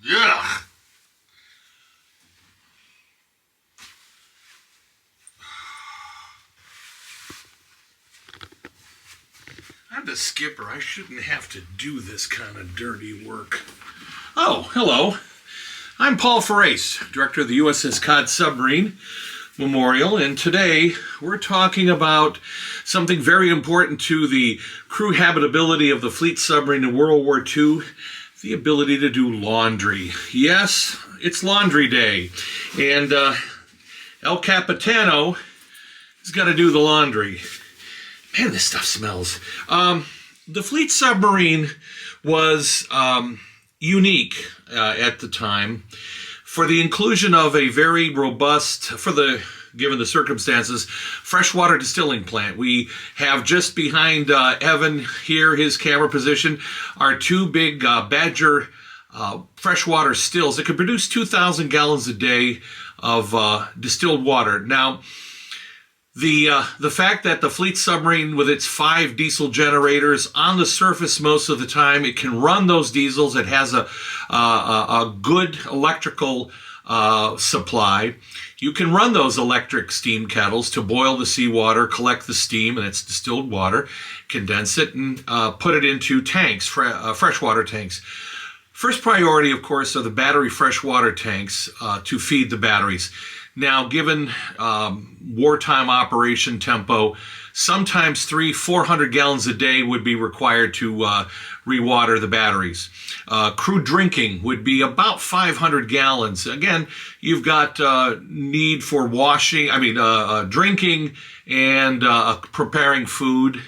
Yeah. I'm the skipper. I shouldn't have to do this kind of dirty work. Oh, hello. I'm Paul Ferrace, director of the USS Cod Submarine Memorial, and today we're talking about something very important to the crew habitability of the fleet submarine in World War II, the ability to do laundry. Yes, it's laundry day, and El Capitano has got to do the laundry. Man, this stuff smells. The fleet submarine was unique at the time for the inclusion of a very robust, given the circumstances, freshwater distilling plant. We have just behind Evan here, his camera position, are two big Badger freshwater stills that could produce 2,000 gallons a day of distilled water. Now, the fact that the fleet submarine with its 5 diesel generators on the surface most of the time, it can run those diesels. It has a good electrical supply. You can run those electric steam kettles to boil the seawater, collect the steam, and it's distilled water, condense it, and put it into tanks, freshwater tanks. First priority, of course, are the battery freshwater tanks to feed the batteries. Now, given wartime operation tempo, sometimes 300-400 gallons a day would be required to rewater the batteries. Crew drinking would be about 500 gallons. Again, you've got need for drinking and preparing food.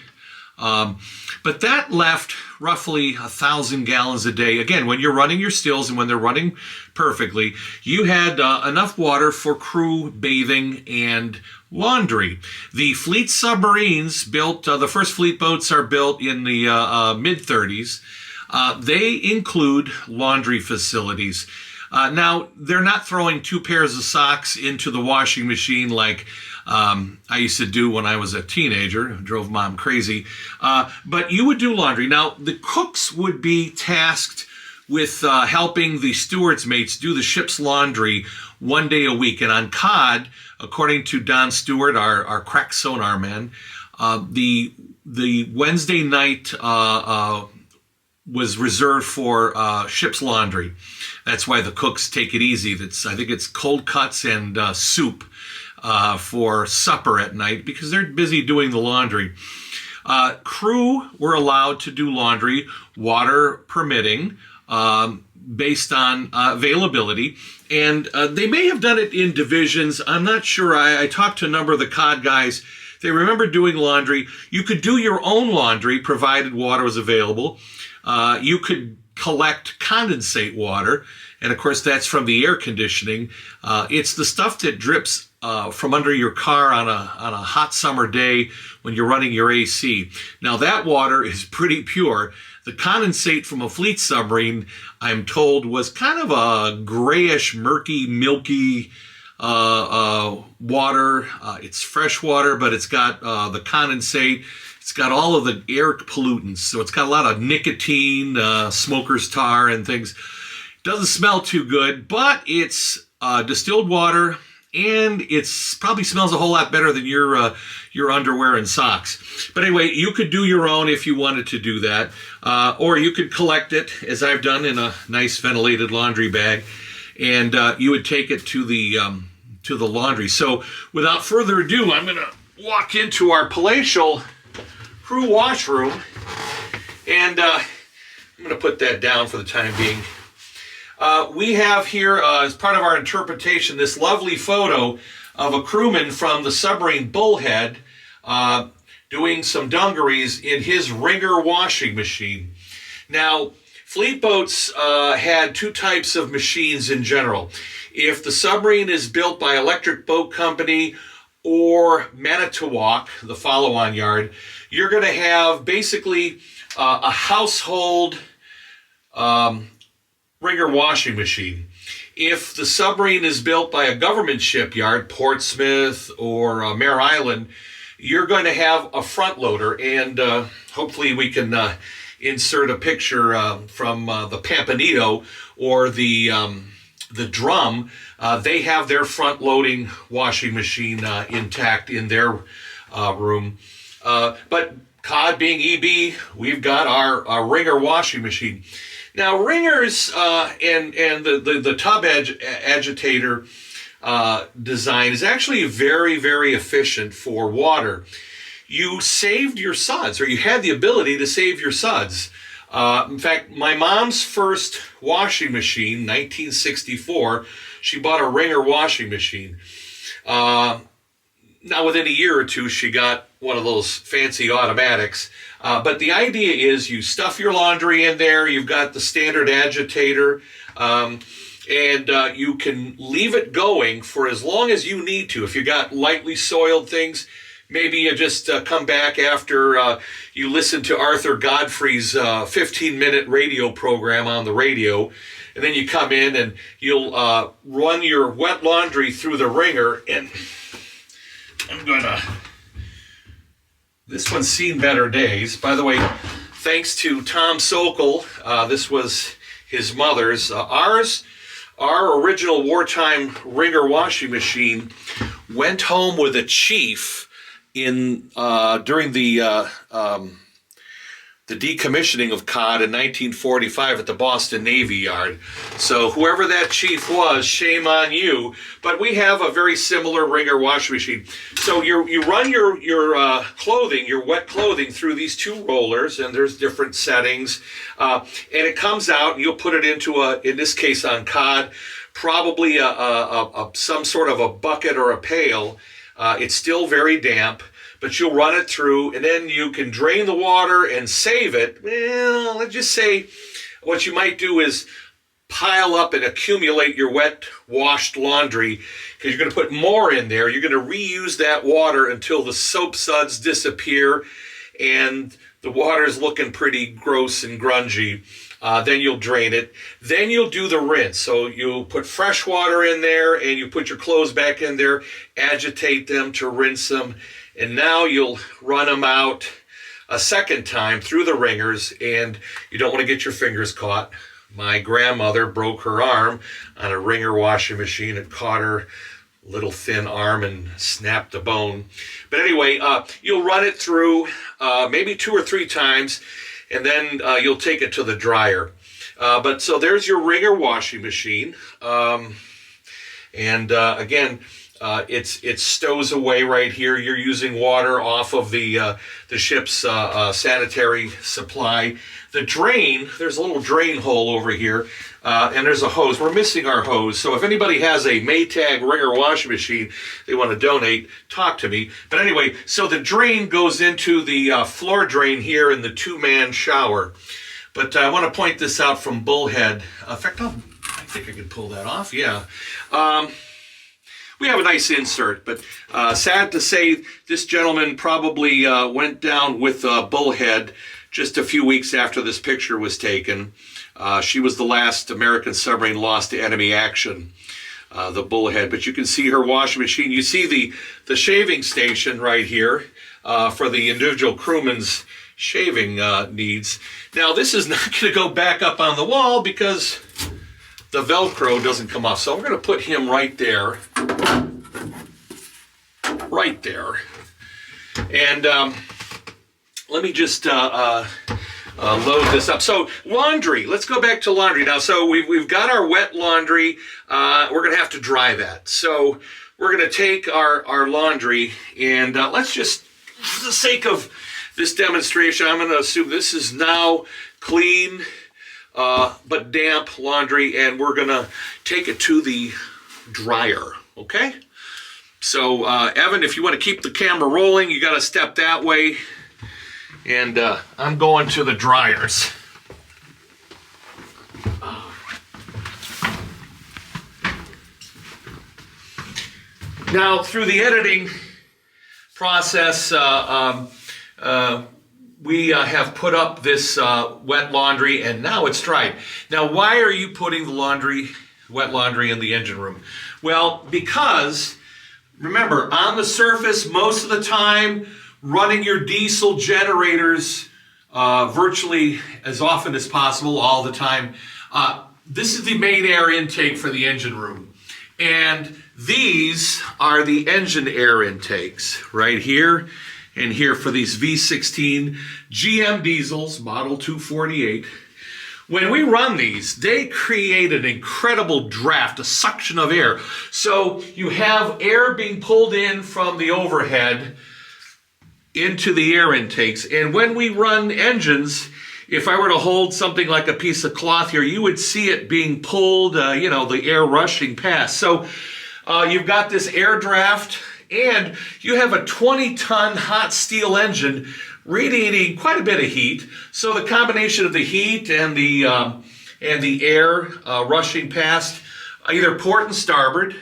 But that left roughly 1,000 gallons a day. Again, when you're running your stills and when they're running perfectly, you had enough water for crew bathing and laundry. The fleet submarines built, the first fleet boats are built in the mid-30s. They include laundry facilities. Now, they're not throwing 2 pairs of socks into the washing machine like I used to do when I was a teenager. Drove mom crazy. But you would do laundry. Now, the cooks would be tasked with helping the stewards' mates do the ship's laundry 1 day a week. And on Cod, according to Don Stewart, our crack sonar man, the Wednesday night was reserved for ship's laundry. That's why the cooks take it easy. I think it's cold cuts and soup for supper at night because they're busy doing the laundry. Crew were allowed to do laundry, water permitting, based on availability. And they may have done it in divisions. I'm not sure. I talked to a number of the Cod guys. They remember doing laundry. You could do your own laundry provided water was available. You could collect condensate water. And of course, that's from the air conditioning. It's the stuff that drips from under your car on a hot summer day when you're running your AC. Now, that water is pretty pure. The condensate from a fleet submarine, I'm told, was kind of a grayish, murky, milky water. It's fresh water, but it's got the condensate. It's got all of the air pollutants. So it's got a lot of nicotine, smoker's tar, and things. Doesn't smell too good, but it's distilled water, and it's probably smells a whole lot better than your underwear and socks. But anyway, you could do your own if you wanted to do that, or you could collect it, as I've done, in a nice ventilated laundry bag, and you would take it to the laundry. So, without further ado, I'm going to walk into our palatial crew washroom, and I'm going to put that down for the time being. We have here, as part of our interpretation, this lovely photo of a crewman from the submarine Bullhead doing some dungarees in his wringer washing machine. Now, fleet boats had 2 types of machines in general. If the submarine is built by Electric Boat Company or Manitowoc, the follow-on yard, you're going to have basically a household wringer washing machine. If the submarine is built by a government shipyard, Portsmouth or Mare Island, you're going to have a front loader, and hopefully we can insert a picture from the Pampanito or the Drum. They have their front-loading washing machine intact in their room. But Cod being EB, we've got our Ringer washing machine. Now, Ringers and the tub agitator design is actually very, very efficient for water. You saved your suds, or you had the ability to save your suds. In fact, my mom's first washing machine, 1964, she bought a Ringer washing machine. Now, within a year or two, she got one of those fancy automatics. But the idea is you stuff your laundry in there, you've got the standard agitator, and you can leave it going for as long as you need to. If you got lightly soiled things, maybe you just come back after you listen to Arthur Godfrey's 15-minute radio program on the radio, and then you come in and you'll run your wet laundry through the Ringer, and this one's seen better days. By the way, thanks to Tom Sokol, this was his mother's. Our original wartime Ringer washing machine went home with a chief during the decommissioning of Cod in 1945 at the Boston Navy Yard. So whoever that chief was, shame on you. But we have a very similar Ringer washing machine. So you run your clothing, your wet clothing, through these two rollers, and there's different settings, and it comes out, and you'll put it into in this case on Cod, probably some sort of a bucket or a pail. It's still very damp, but you'll run it through, and then you can drain the water and save it. Well, let's just say what you might do is pile up and accumulate your wet washed laundry, because you're going to put more in there. You're going to reuse that water until the soap suds disappear and the water's looking pretty gross and grungy. Then you'll drain it. Then you'll do the rinse. So you'll put fresh water in there, and you put your clothes back in there, agitate them to rinse them, and now you'll run them out a second time through the Ringers, and you don't want to get your fingers caught. My grandmother broke her arm on a Ringer washing machine. It caught her little thin arm and snapped a bone. But anyway, you'll run it through maybe 2 or 3 times, and then you'll take it to the dryer. But so there's your Ringer washing machine. Again, it stows away right here. You're using water off of the ship's sanitary supply. The drain, there's a little drain hole over here, and there's a hose. We're missing our hose, so if anybody has a Maytag Ringer washing machine they want to donate, talk to me. But anyway, so the drain goes into the floor drain here in the 2-man shower. But I want to point this out from Bullhead. In fact, I think I can pull that off, yeah. We have a nice insert, but sad to say, this gentleman probably went down with Bullhead just a few weeks after this picture was taken. She was the last American submarine lost to enemy action, the Bullhead. But you can see her washing machine. You see the shaving station right here for the individual crewman's shaving needs. Now, this is not going to go back up on the wall because the Velcro doesn't come off. So we're going to put him right there. Right there. And let me just load this up. So laundry, let's go back to laundry now. So we've got our wet laundry. We're going to have to dry that. So we're going to take our laundry, and let's just, for the sake of this demonstration, I'm going to assume this is now clean but damp laundry, and we're going to take it to the dryer, okay? So, Evan, if you want to keep the camera rolling, you got to step that way. And I'm going to the dryers. Now, through the editing process, we have put up this wet laundry, and now it's dried. Now, why are you putting the wet laundry in the engine room? Well, because remember, on the surface, most of the time, running your diesel generators virtually as often as possible, all the time. This is the main air intake for the engine room. And these are the engine air intakes right here and here for these V16 GM diesels, model 248. When we run these, they create an incredible draft, a suction of air. So you have air being pulled in from the overhead into the air intakes. And when we run engines, if I were to hold something like a piece of cloth here, you would see it being pulled, you know, the air rushing past. So you've got this air draft, and you have a 20-ton hot steel engine radiating quite a bit of heat. So the combination of the heat and the air rushing past either port and starboard,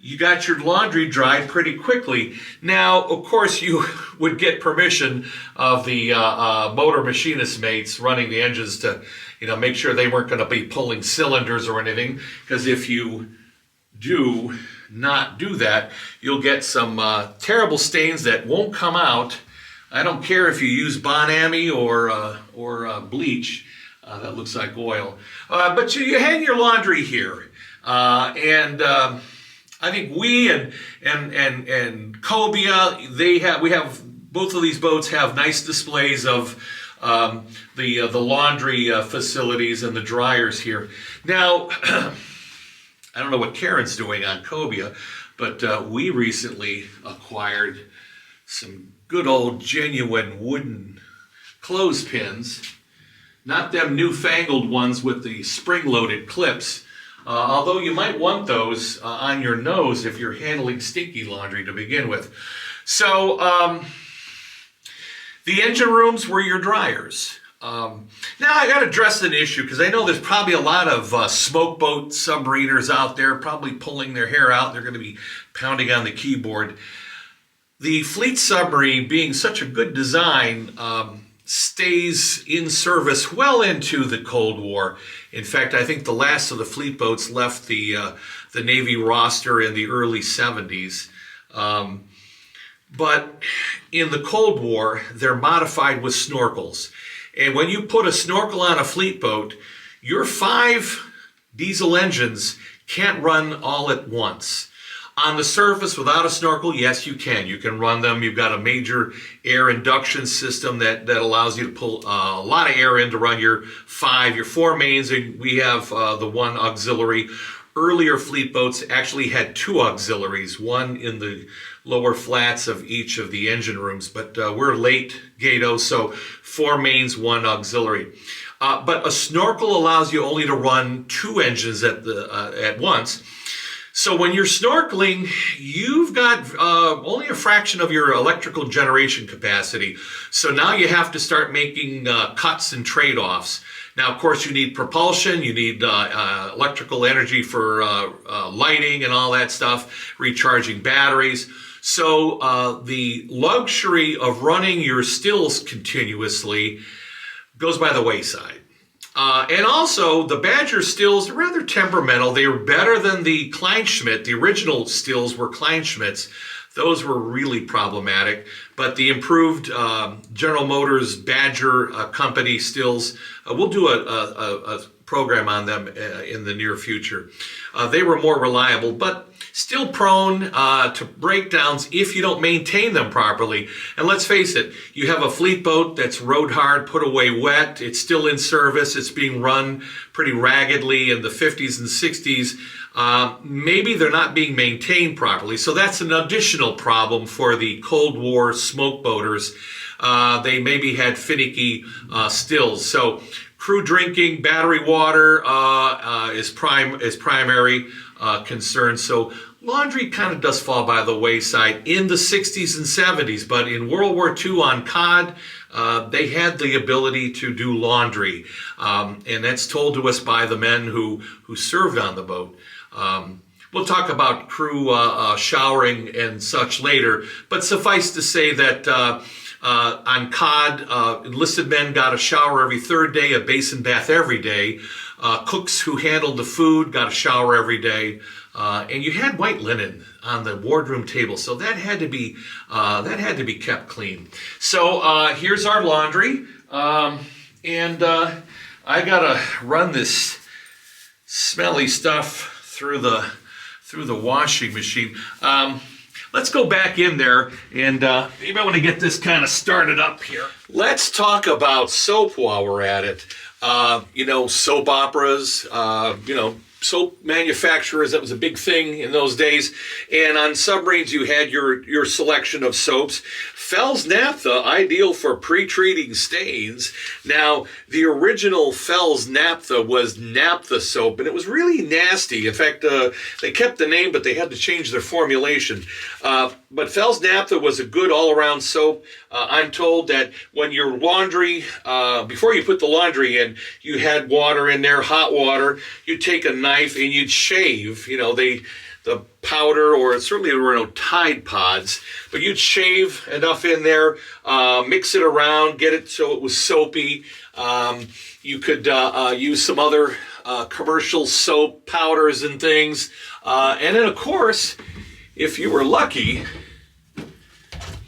you got your laundry dried pretty quickly. Now, of course, you would get permission of the motor machinist mates running the engines to, you know, make sure they weren't going to be pulling cylinders or anything. Because if you do not do that, you'll get some terrible stains that won't come out. I don't care if you use Bon-Ami or bleach. That looks like oil. But you hang your laundry here, and I think we and Cobia, we have both of these boats have nice displays of the laundry facilities and the dryers here. Now, I don't know what Karen's doing on Cobia, but we recently acquired some good old genuine wooden clothespins, not them newfangled ones with the spring-loaded clips. Although you might want those on your nose if you're handling stinky laundry to begin with. So the engine rooms were your dryers. Now I got to address an issue because I know there's probably a lot of smoke boat submariners out there probably pulling their hair out. They're going to be pounding on the keyboard. The Fleet Submarine, being such a good design, stays in service well into the Cold War. In fact, I think the last of the fleet boats left the Navy roster in the early 70s. But in the Cold War, they're modified with snorkels. And when you put a snorkel on a fleet boat, your 5 diesel engines can't run all at once. On the surface, without a snorkel, yes, you can. You can run them. You've got a major air induction system that allows you to pull a lot of air in to run your 4 mains. And we have the 1 auxiliary. Earlier fleet boats actually had 2 auxiliaries, one in the lower flats of each of the engine rooms. But we're late Gato, so 4 mains, 1 auxiliary. But a snorkel allows you only to run 2 engines at once. So when you're snorkeling, you've got only a fraction of your electrical generation capacity. So now you have to start making cuts and trade-offs. Now, of course, you need propulsion, you need electrical energy for lighting and all that stuff, recharging batteries. So the luxury of running your stills continuously goes by the wayside. And also, the Badger stills are rather temperamental. They were better than the Kleinschmidt. The original stills were Kleinschmidts. Those were really problematic. But the improved General Motors Badger company stills, we'll do a program on them in the near future. They were more reliable, but still prone to breakdowns if you don't maintain them properly. And let's face it, you have a fleet boat that's rode hard, put away wet, it's still in service, it's being run pretty raggedly in the 50s and 60s. Maybe they're not being maintained properly. So that's an additional problem for the Cold War smoke boaters. They maybe had finicky stills. So crew drinking, battery water is primary concern. So laundry kind of does fall by the wayside in the 60s and 70s, but in World War II on COD, they had the ability to do laundry. And that's told to us by the men who served on the boat. We'll talk about crew showering and such later, but suffice to say that on COD, enlisted men got a shower every 3rd day, a basin bath every day. Cooks who handled the food got a shower every day, and you had white linen on the wardroom table, so that had to be kept clean. So here's our laundry. And I gotta run this smelly stuff through the washing machine. Let's go back in there and maybe I want to get this kind of started up here. Let's talk about soap while we're at it. You know, soap operas, you know, soap manufacturers, that was a big thing in those days. And on submarines, you had your selection of soaps. Fels Naphtha, ideal for pre-treating stains. Now, the original Fels Naphtha was naphtha soap, and it was really nasty. In fact, they kept the name, but they had to change their formulation. But Fels Naphtha was a good all-around soap. I'm told that when your laundry, before you put the laundry in, you had water in there, hot water, you'd take a knife and you'd shave, you know, the powder, or certainly there were no Tide Pods, but you'd shave enough in there, mix it around, get it so it was soapy. You could use some other commercial soap powders and things. And then, of course, if you were lucky,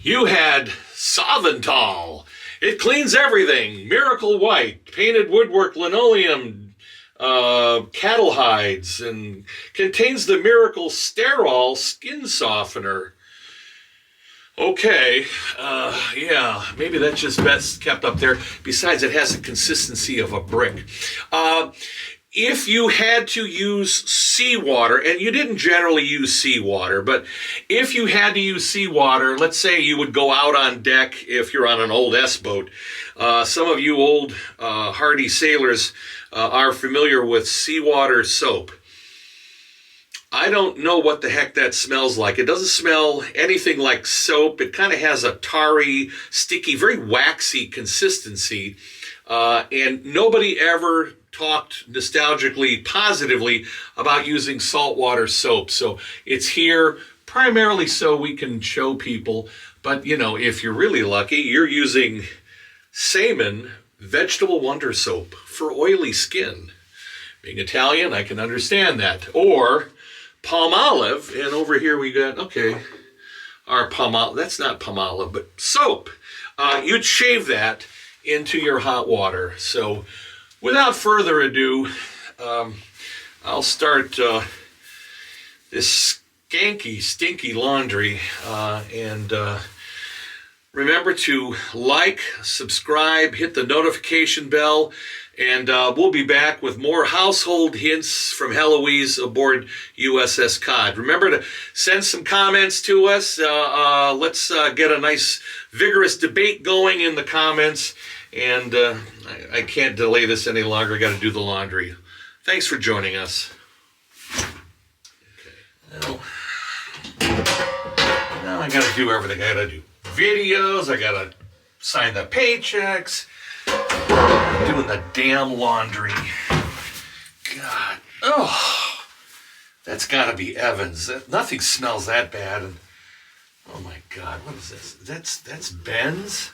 you had Savental. It cleans everything. Miracle White, painted woodwork, linoleum, cattle hides, and contains the Miracle Sterol skin softener. Okay, yeah, maybe that's just best kept up there. Besides, it has the consistency of a brick. If you had to use seawater, and you didn't generally use seawater, but if you had to use seawater, let's say you would go out on deck if you're on an old S-boat. Some of you old hardy sailors are familiar with seawater soap. I don't know what the heck that smells like. It doesn't smell anything like soap. It kind of has a tarry, sticky, very waxy consistency. And nobody ever talked nostalgically, positively about using saltwater soap. So it's here primarily so we can show people. But, you know, if you're really lucky, you're using Seaman Vegetable Wonder Soap for oily skin. Being Italian, I can understand that. Or Palmolive, and over here we got, okay, our Palmolive, that's not Palmolive, but soap. You'd shave that into your hot water. So without further ado, I'll start this skanky, stinky laundry. And remember to like, subscribe, hit the notification bell, and we'll be back with more household hints from Heloise aboard USS Cod. Remember to send some comments to us. Let's get a nice, vigorous debate going in the comments. And I can't delay this any longer. I got to do the laundry. Thanks for joining us. Okay. Now I got to do everything. I got to do videos. I got to sign the paychecks. I'm doing the damn laundry. God. Oh, that's got to be Evans. Nothing smells that bad. And oh my God, what is this? That's Ben's.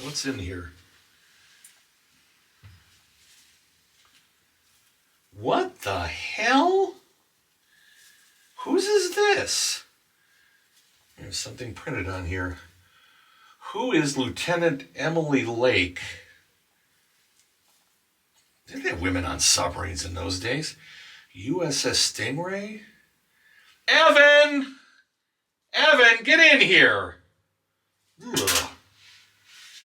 What's in here? What the hell? Whose is this? There's something printed on here. Who is Lieutenant Emily Lake? Didn't they have women on submarines in those days? USS Stingray? Evan! Evan, get in here! Ugh.